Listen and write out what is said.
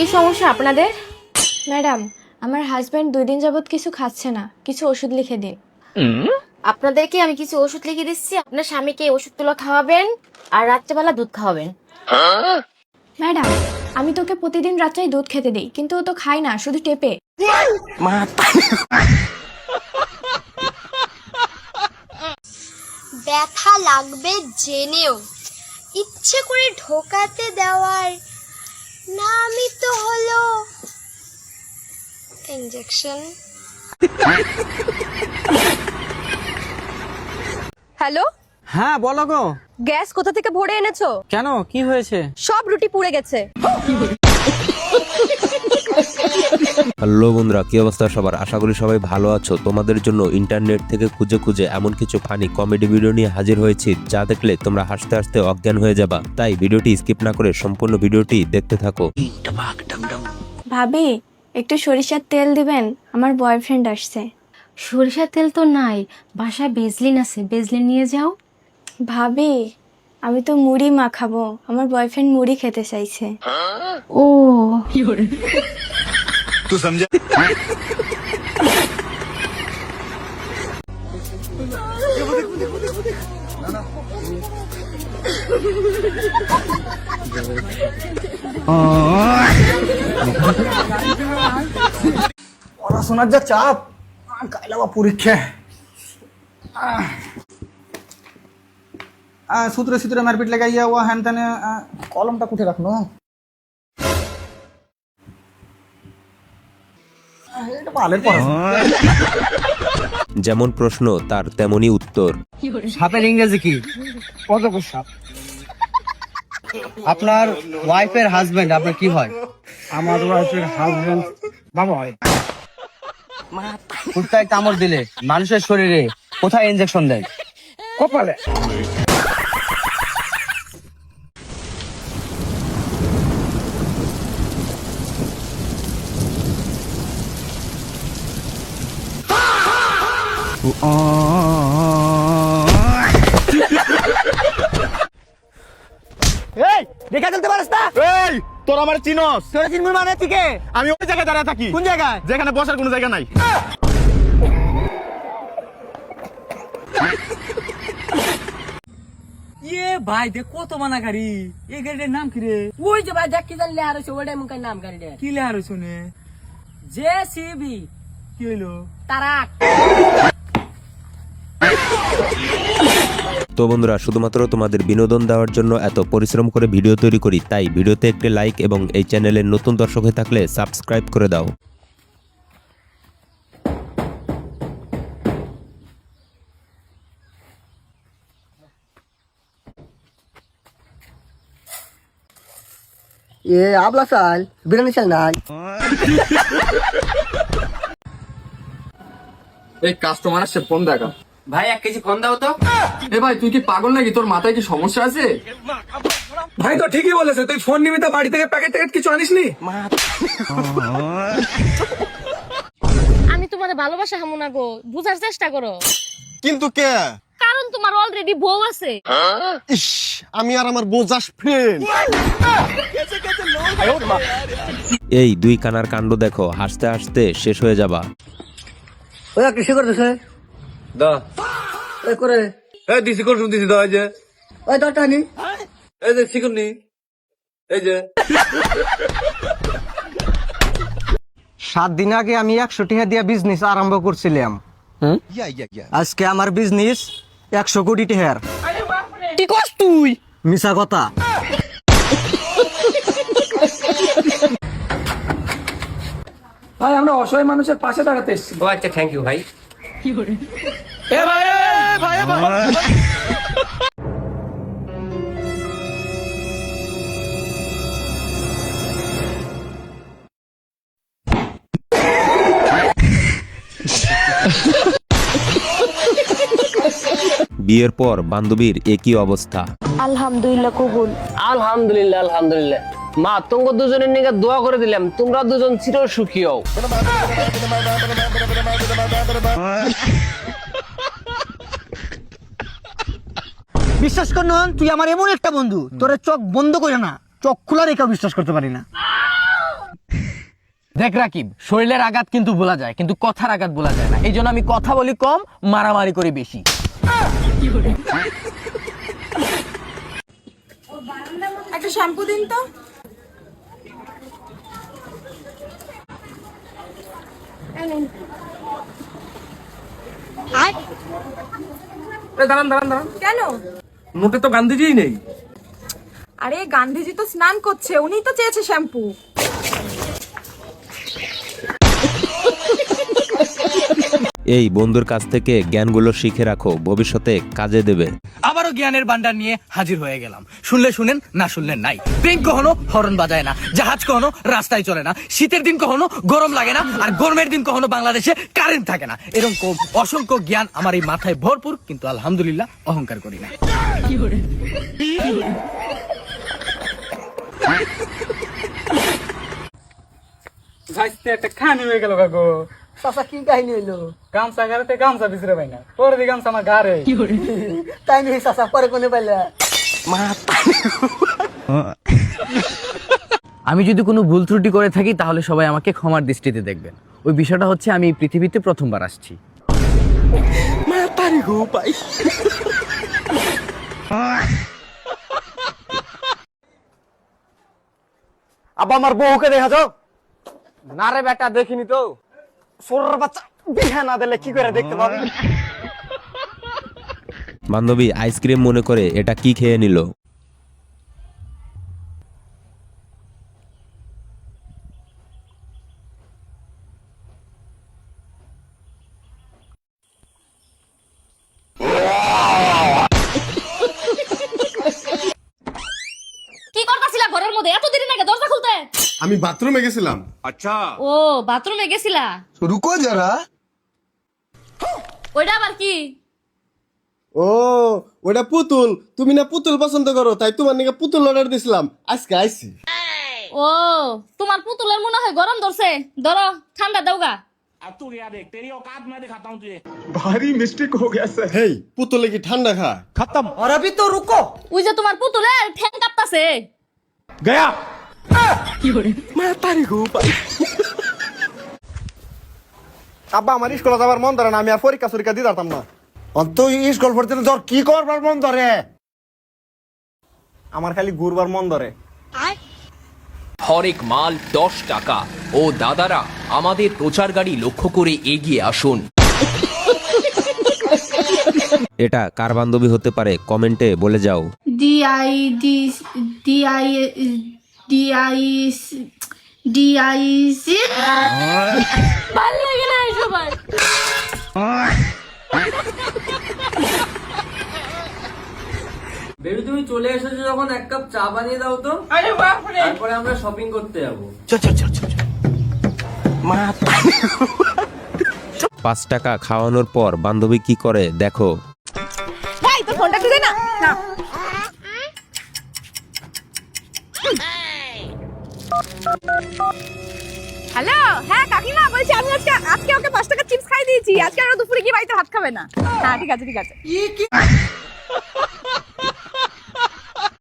কি সমস্যা আপনাদের? ম্যাডাম, আমার হাজব্যান্ড 2 দিন যাবত কিছু খাচ্ছে না, কিছু ওষুধ লিখে দিন। আপনাদেরকে আমি কিছু ওষুধ লিখে দিচ্ছি, আপনার স্বামীকে এই ওষুধগুলো খাওয়াবেন আর রাত্রেবেলা দুধ খাওয়াবেন। ম্যাডাম, আমি তোকে প্রতিদিন রাত্রেই দুধ খেতে দিই, কিন্তু ও তো খায় না, শুধু টেপে। ব্যথা লাগবে জেনেও ইচ্ছে করে ঢোকাতে দেওয়ার নামই তো হলো ইনজেকশন। হ্যালো, হ্যাঁ বলো গো। গ্যাস কোথা থেকে ভরে এনেছো? কেন, কি হয়েছে? সব রুটি পুড়ে গেছে। হ্যালো বন্ধুরা, কি অবস্থা সবার? আশা করি সবাই ভালো আছো। তোমাদের জন্য ইন্টারনেট থেকে খুঁজে খুঁজে এমন কিছু ফানি কমেডি ভিডিও নিয়ে হাজির হয়েছি যা দেখলে তোমরা হাসতে হাসতে অজ্ঞান হয়ে যাবা। তাই ভিডিওটি স্কিপ না করে সম্পূর্ণ ভিডিওটি দেখতে থাকো। ভাবি, একটু সরিষার তেল দিবেন, আমার বয়ফ্রেন্ড আসছে। সরিষার তেল তো নাই, বাসায় বেজলিন আছে, বেজলিন নিয়ে যাও। ভাবি, আমি তো মুড়ি মাখাবো, আমার বয়ফ্রেন্ড মুড়ি খেতে চাইছে। ও तू समझा? পড়াশোনার যা চাপ, কাইলা বা পরীক্ষা। সূত্রে সূত্রে মারপিট লাগাইয়া ও হ্যান ত্যানে। কলমটা কুঠে রাখলো। এটা পালের পড়াশোনা। যেমন প্রশ্ন তার তেমনই উত্তর। সাপের ইংরেজি কি? অজগর সাপ। আপনার ওয়াইফের হাজবেন্ড আপনার কি হয়? আমার ওয়াইফের হাজবেন্ড বাবা হয়। কুত্তায় কামড় দিলে মানুষের শরীরে কোথায় ইনজেকশন দেয়? কপালে। এই দেখা চলতে পারিস না? এই তোর আমার চিনস? তোরা চিনবি মানে তুই কে? আমি ওই জায়গায় দাঁড়িয়ে থাকি। কোন জায়গায়? যেখানে বসার কোনো জায়গা নাই। ये भाई देख কত মানা গাড়ি, এই গাড়িটার নাম কি রে? ওই যে ভাই দেখ কি জান লেহার হইছে, ওইটাই মুখের নাম গাড়িটার। কি লেহার হইছে নে? জেসিবি। কি হইলো? তারাক। তো বন্ধুরা, শুধুমাত্র তোমাদের বিনোদন দেওয়ার জন্য এত পরিশ্রম করে ভিডিও তৈরি করি, তাই ভিডিওতে একটি লাইক এবং এই চ্যানেলের নতুন দর্শক হয়ে থাকলে সাবস্ক্রাইব করে দাও। এ আবলা চাল, বিরিয়ানি চাল নাই। এই কাস্টমার আসছে, ফোন দেখা। ভাই 1 কেজি ফোন দাও তো। এ ভাই তুই কি পাগল নাকি? তোর মাথায় কি সমস্যা আছে? ভাই তো ঠিকই বলেছে, তুই ফোন নিবি তো বাড়ি থেকে প্যাকেট ট্যাকেট কিছু আনিসনি? আমি তোমার ভালোবাসা হামু না গো, বুঝার চেষ্টা করো। কিন্তু কে? কারণ তোমার অলরেডি বউ আছে। ইস, আমি আর আমার বোজাস ফ্রেন্ড। এই দুই কানার কাণ্ড দেখো, হাসতে হাসতে শেষ হয়ে যাবা। ওই কৃষি করতেছে দা ওই করে। এই দিছি কোন দিছি দা, এই যে ওই দরটা নি। এই যে শিখুননি, এই যে 7 দিন আগে আমি 100 টাকা দিয়ে বিজনেস আরম্ভ করছিলাম। আজকে আমার বিজনেস 100 কোটি টাকার। কি কস তুই? মিছা কথা। ভাই আমরা অসহায় মানুষের পাশে দাঁড়াতে এসেছি। ও আচ্ছা, থ্যাংক ইউ ভাই। এ ভাই, এ ভাই, এ ভাই। বিয়ের পর বান্ধবীর একই অবস্থা। আলহামদুলিল্লাহ কবুল। আলহামদুলিল্লাহ আলহামদুলিল্লাহ। মা তোমাকে দুজনের নিয়ে দোয়া করে দিলাম, তোমরা দুজন চির সুখী হও। বিশ্বাস কর নন, তুই আমার এমন একটা বন্ধু, তোর চোখ বন্ধ করে না, চোখ খোলা রেখেও বিশ্বাস করতে পারি না। দেখ রাকিব, শরীরের আঘাত কিন্তু বলা যায়, কিন্তু কথার আঘাত বলা যায় না। এই জন্য আমি কথা বলি কম, মারামারি করি বেশি। একটা শ্যাম্পু দিন তো। দাঁড়ান দাঁড়ান দাঁড়ান, কেন? নোটে তো গান্ধীজিই নেই। আরে গান্ধীজি তো স্নান করছে, উনিই তো চেয়েছে শ্যাম্পু। এই বন্ধুর কাছ থেকে জ্ঞানগুলো শিখে রাখো, ভবিষ্যতে কাজে দেবে। আবারও জ্ঞানের ভান্ডার নিয়ে হাজির হয়ে গেলাম। শুনলে শুনেন, না শুনলেন নাই। ট্রেন কখনো হর্ন বাজায় না, জাহাজ কখনো রাস্তায় চলে না, শীতের দিন কখনো গরম লাগে না, আর গরমের দিন কখনো বাংলাদেশে কারেন্ট থাকে না। এরকম অসংখ্য জ্ঞান আমার এই মাথায় ভরপুর, কিন্তু আলহামদুলিল্লাহ অহংকার করি না। একটা খানি হয়ে গেল কাকু। চাচা কি কাহিনী হইলো? গামছা গাড়িতে গামছা বিচরে পাই না, পরে দি গামছা আমার গাড়ে। তাই নিয়ে চাচা পরে কোনে পাইলা? আমি যদি কোনো ভুল ত্রুটি করে থাকি তাহলে সবাই আমাকে ক্ষমার দৃষ্টিতে দেখবেন। ওই বিষয়টা হচ্ছে আমি এই পৃথিবীতে প্রথমবার আসছি। আব্বা আমার বউকে দেখা যাও। না রে বেটা, দেখিনি তো। সোরের বাচ্চা বিহা না দিলে কি করে দেখতে পাবি? বান্ধবী আইসক্রিম মনে করে এটা কি খেয়ে নিল। কি করতেছিলা ঘরের মধ্যে এত দেরি নাকি দরজা খুলতে? আমি বাথরুমে গেছিলাম। ও বাথরুমে গেছিলা? রুকো যারা। ওইটা আবার কি? ও ওটা পুতুল, তুমি না পুতুল পছন্দ করো, তাই তোমার নাকি পুতুল অর্ডার দিছিলাম, আজকে আইছি। ও তোমার পুতুলের মনে হয় গরম ধরছে, ধরো ঠান্ডা দাওগা। হেই, পুতুলে কি ঠান্ডা খায়? और अभी तो रुको। ওই যে তোমার পুতুলের ঠ্যাং কাঁপতাছে। আব্বা আমার স্কুলে যাবার মন ধরে না, আমি আর পরীক্ষা সরীক্ষা দিতে পারতাম না। অন্ত স্কুল পড়তে তোর কি করবার মন ধরে? আমার খালি ঘুরবার মন ধরে। হরেক মাল 10 টাকা। ও দাদারা, আমাদের প্রচার গাড়ি লক্ষ্য করে এগিয়ে আসুন। এটা কার বান্ধবী হতে পারে কমেন্টে বলে যাও। ভাল লাগে না সবাই। বেবি তুমি চলে এসেছো যখন এক কাপ চা বানিয়ে দাও তো। আরে বাপরে, তারপরে আমরা শপিং করতে যাবো। 5 টাকা খাওয়ানোর পর বান্ধবী কি করে দেখো। ভাই তোর ফোনটা একটু দে না। না হ্যালো, হ্যাঁ কাকিমা বলছি, আমি আজকে ওকে 5 টাকা চিপস খাই দিয়েছি। আজকে আর দুপুরে কি বাড়িতে ভাত খাবে না? হ্যাঁ ঠিক আছে ঠিক আছে।